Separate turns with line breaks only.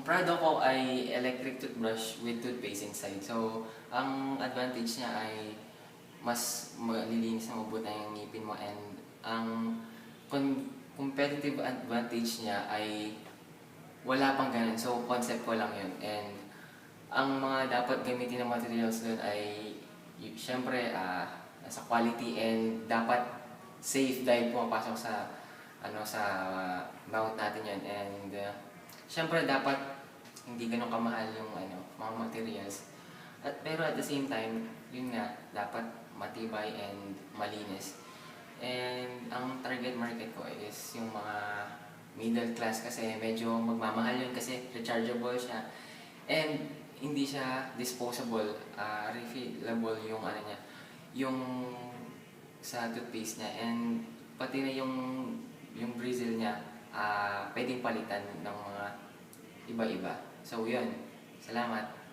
product ko ay electric toothbrush with toothpaste inside. So, ang advantage niya ay mas malilinis na mabuti yung ngipin mo, and ang competitive advantage niya ay wala pang ganun. So, concept ko lang yun. And ang mga dapat gamitin ng materials doon ay syempre nasa quality, and dapat safe dahil pumapasok sa sa mouth natin yun. And syempre dapat hindi ganun kamahal yung mga materials. Pero at the same time, yun nga, dapat matibay and malinis. And ang target market ko is yung mga middle class, kasi medyo magmamahal yun kasi rechargeable siya. And hindi siya disposable, refillable yung niya, yung sa toothpaste niya. And pati na yung bristle niya, pwedeng palitan ng mga iba-iba. So yun, salamat.